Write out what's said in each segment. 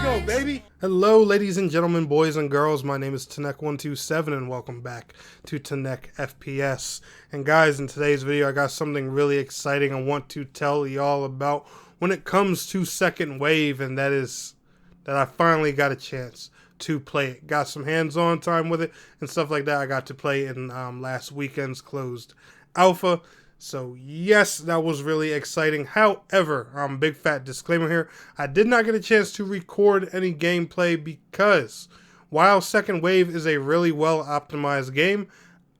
go, baby. Hello, ladies and gentlemen, boys and girls. My name is Tanek127, and welcome back to Tanek FPS. And guys, in today's video, I got something really exciting I want to tell y'all about when it comes to Second Wave, and that is that I finally got a chance to play it. Got some hands-on time with it and stuff like that. I got to play in last weekend's closed alpha. So yes, that was really exciting. However, big fat disclaimer here, I did not get a chance to record any gameplay because while Second Wave is a really well optimized game,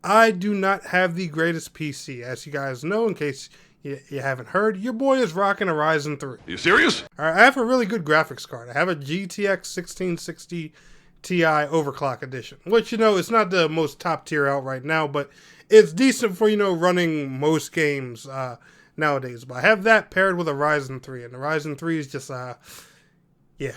I do not have the greatest PC. As you guys know, in case you haven't heard, your boy is rocking a Ryzen 3. Are you serious? Alright, I have a really good graphics card. I have a GTX 1660 Ti Overclock Edition, which, you know, it's not the most top tier out right now, but it's decent for, you know, running most games nowadays. But I have that paired with a Ryzen 3, and the Ryzen 3 is just, yeah,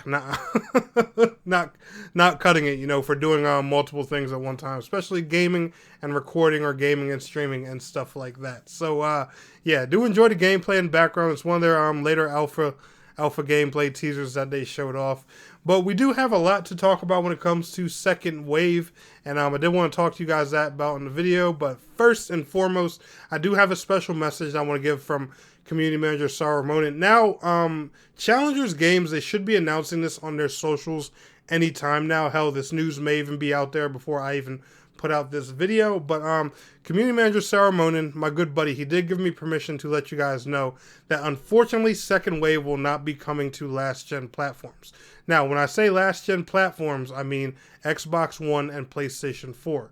not cutting it, you know, for doing multiple things at one time, especially gaming and recording or gaming and streaming and stuff like that. So, yeah, do enjoy the gameplay in the background. It's one of their later alpha gameplay teasers that they showed off. But we do have a lot to talk about when it comes to Second Wave, and I did want to talk to you guys about in the video. But first and foremost, I do have a special message I want to give from Community Manager Sarah Monin. Now, Challengers Games, they should be announcing this on their socials anytime now. Hell, this news may even be out there before I even put out this video. But Community Manager Sarah Monin, my good buddy, he did give me permission to let you guys know that unfortunately Second Wave will not be coming to last gen platforms. Now, when I say last gen platforms, I mean Xbox One and PlayStation 4.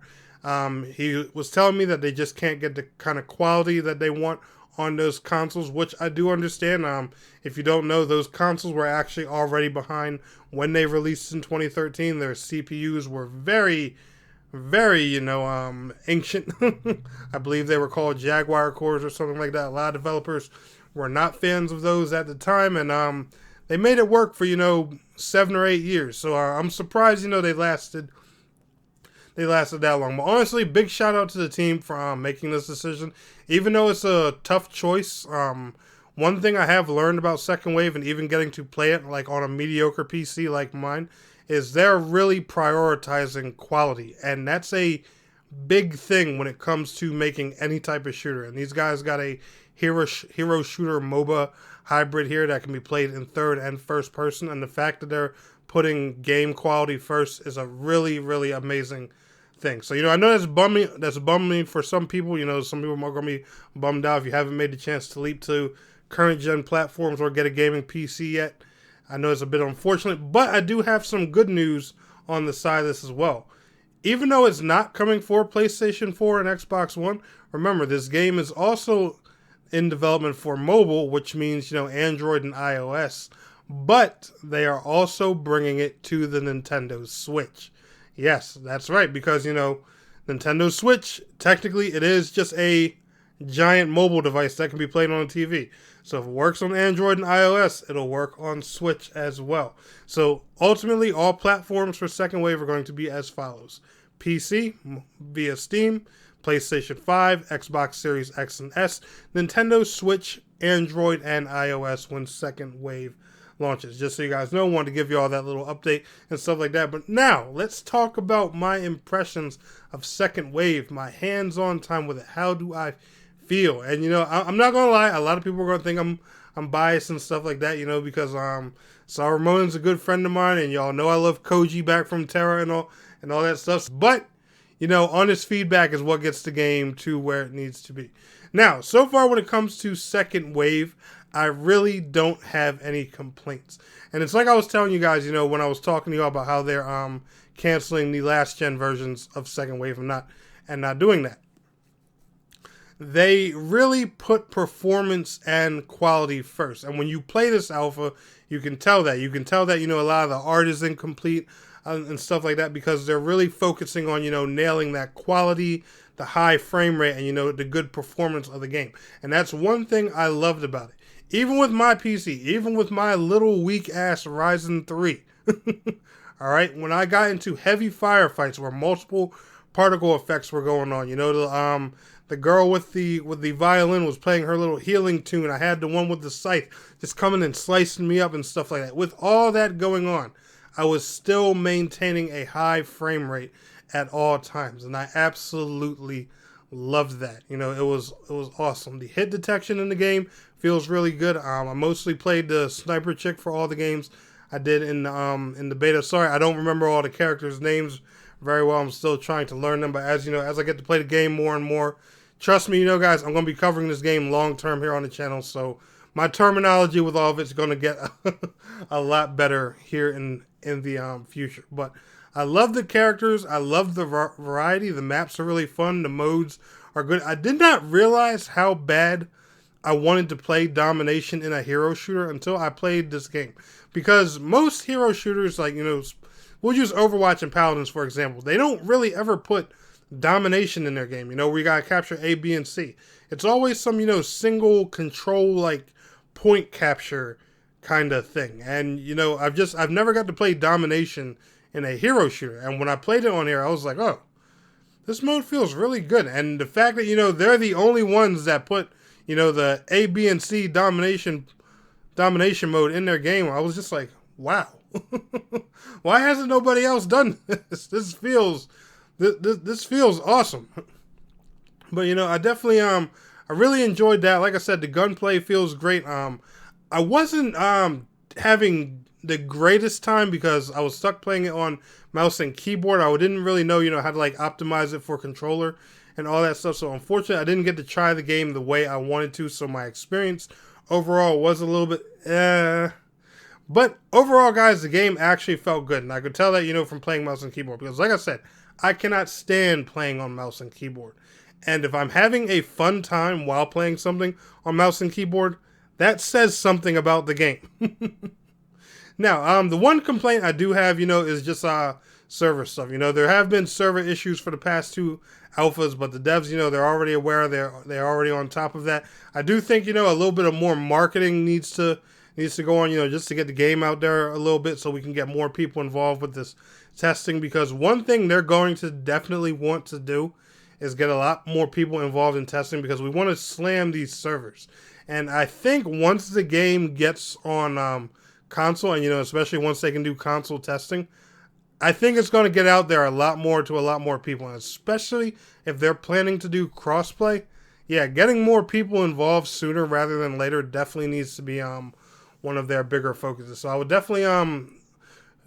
He was telling me that they just can't get the kind of quality that they want on those consoles, which I do understand. If you don't know, those consoles were actually already behind when they released in 2013. Their CPUs were very, you know, ancient. I believe they were called Jaguar cores or something like that. A lot of developers were not fans of those at the time, and they made it work for, you know, 7 or 8 years. So I'm surprised, you know, they lasted that long. But honestly, big shout out to the team for making this decision. Even though it's a tough choice, one thing I have learned about Second Wave, and even getting to play it like on a mediocre PC like mine, is they're really prioritizing quality. And that's a big thing when it comes to making any type of shooter. And these guys got a hero shooter MOBA hybrid here that can be played in third and first person. And the fact that they're putting game quality first is a really, really amazing thing. So, you know, I know that's bumming for some people. You know, some people are going to be bummed out if you haven't made the chance to leap to current gen platforms or get a gaming PC yet. I know it's a bit unfortunate, but I do have some good news on the side of this as well. Even though it's not coming for PlayStation 4 and Xbox One, remember, this game is also in development for mobile, which means, you know, Android and iOS, but they are also bringing it to the Nintendo Switch. Yes, that's right, because, you know, Nintendo Switch, technically it is just a giant mobile device that can be played on a TV. So if it works on Android and iOS, it'll work on Switch as well. So ultimately, all platforms for Second Wave are going to be as follows: PC via Steam, PlayStation 5, Xbox Series X and S, Nintendo Switch, Android, and iOS when Second Wave launches. Just so you guys know, I wanted to give you all that little update and stuff like that. But now, let's talk about my impressions of Second Wave, my hands-on time with it. How do I feel? And, you know, I'm not gonna lie, a lot of people are gonna think I'm biased and stuff like that, you know, because Saul Ramon's a good friend of mine, and y'all know I love Koji back from Terra and all that stuff. But, you know, honest feedback is what gets the game to where it needs to be. Now, so far when it comes to Second Wave, I really don't have any complaints. And it's like I was telling you guys, you know, when I was talking to you about how they're canceling the last gen versions of Second Wave and not doing that. They really put performance and quality first. And when you play this alpha, you can tell that. You can tell that, you know, a lot of the art is incomplete and stuff like that, because they're really focusing on, you know, nailing that quality, the high frame rate, and, you know, the good performance of the game. And that's one thing I loved about it. Even with my PC, even with my little weak-ass Ryzen 3, all right, when I got into heavy firefights where multiple particle effects were going on, you know, the girl with the violin was playing her little healing tune. I had the one with the scythe just coming and slicing me up and stuff like that. With all that going on, I was still maintaining a high frame rate at all times, and I absolutely loved that. You know, it was awesome. The hit detection in the game feels really good. I mostly played the sniper chick for all the games I did in the beta. Sorry, I don't remember all the characters' names very well. I'm still trying to learn them, but as you know, as I get to play the game more and more, trust me, you know, guys, I'm going to be covering this game long term here on the channel, so my terminology with all of it's going to get a lot better here in the future. But I love the characters. I love the variety. The maps are really fun. The modes are good. I did not realize how bad I wanted to play domination in a hero shooter until I played this game. Because most hero shooters, like, you know, we'll use Overwatch and Paladins, for example. They don't really ever put domination in their game. You know, we got to capture A, B, and C. It's always some, you know, single control, like, point capture kind of thing. And, you know, I've never got to play domination in a hero shooter. And when I played it on here, I was like, oh, this mode feels really good. And the fact that, you know, they're the only ones that put, you know, the A, B, and C domination mode in their game, I was just like, wow. Why hasn't nobody else done this? This feels awesome. But, you know, I definitely I really enjoyed that. Like I said, the gunplay feels great. I wasn't having the greatest time because I was stuck playing it on mouse and keyboard. I didn't really know, you know, how to like optimize it for controller and all that stuff. So unfortunately, I didn't get to try the game the way I wanted to. So my experience overall was a little bit but overall, guys, the game actually felt good. And I could tell that, you know, from playing mouse and keyboard. Because like I said, I cannot stand playing on mouse and keyboard. And if I'm having a fun time while playing something on mouse and keyboard, that says something about the game. Now, the one complaint I do have, you know, is just server stuff. You know, there have been server issues for the past 2 alphas, but the devs, you know, they're already aware. They're already on top of that. I do think, you know, a little bit of more marketing needs to go on, you know, just to get the game out there a little bit so we can get more people involved with this testing. Because one thing they're going to definitely want to do is get a lot more people involved in testing, because we want to slam these servers. And I think once the game gets on console, and, you know, especially once they can do console testing, I think it's going to get out there a lot more to a lot more people. And especially if they're planning to do crossplay, yeah, getting more people involved sooner rather than later definitely needs to be one of their bigger focuses. So I would definitely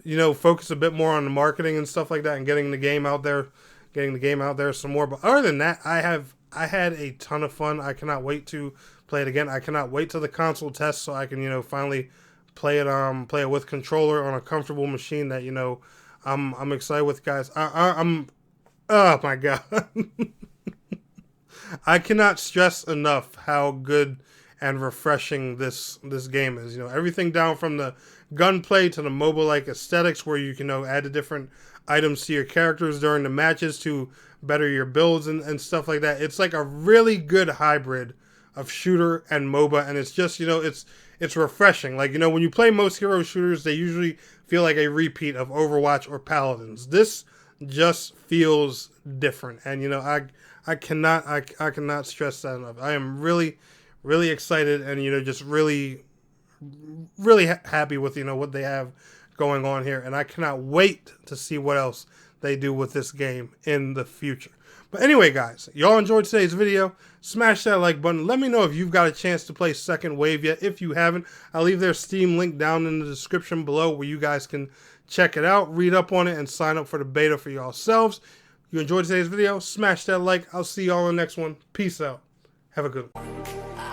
you know, focus a bit more on the marketing and stuff like that, and getting the game out there some more. But other than that, I had a ton of fun. I cannot wait to play it again. I cannot wait till the console test so I can, you know, finally play it with controller on a comfortable machine that, you know, I'm excited with, guys. I'm oh my god. I cannot stress enough how good and refreshing this game is. You know, everything down from the gunplay to the mobile-like aesthetics, where you can, you know, add the different items to your characters during the matches to better your builds and stuff like that. It's like a really good hybrid of shooter and MOBA, and it's just, you know, it's refreshing. Like, you know, when you play most hero shooters, they usually feel like a repeat of Overwatch or Paladins. This just feels different, and, you know, I cannot stress that enough. I am really excited, and, you know, just really happy with, you know, what they have going on here, and I cannot wait to see what else they do with this game in the future. But anyway, guys, y'all enjoyed today's video. Smash that like button. Let me know if you've got a chance to play Second Wave yet. If you haven't, I'll leave their Steam link down in the description below where you guys can check it out, read up on it, and sign up for the beta for yourselves. If you enjoyed today's video, smash that like. I'll see y'all in the next one. Peace out. Have a good one.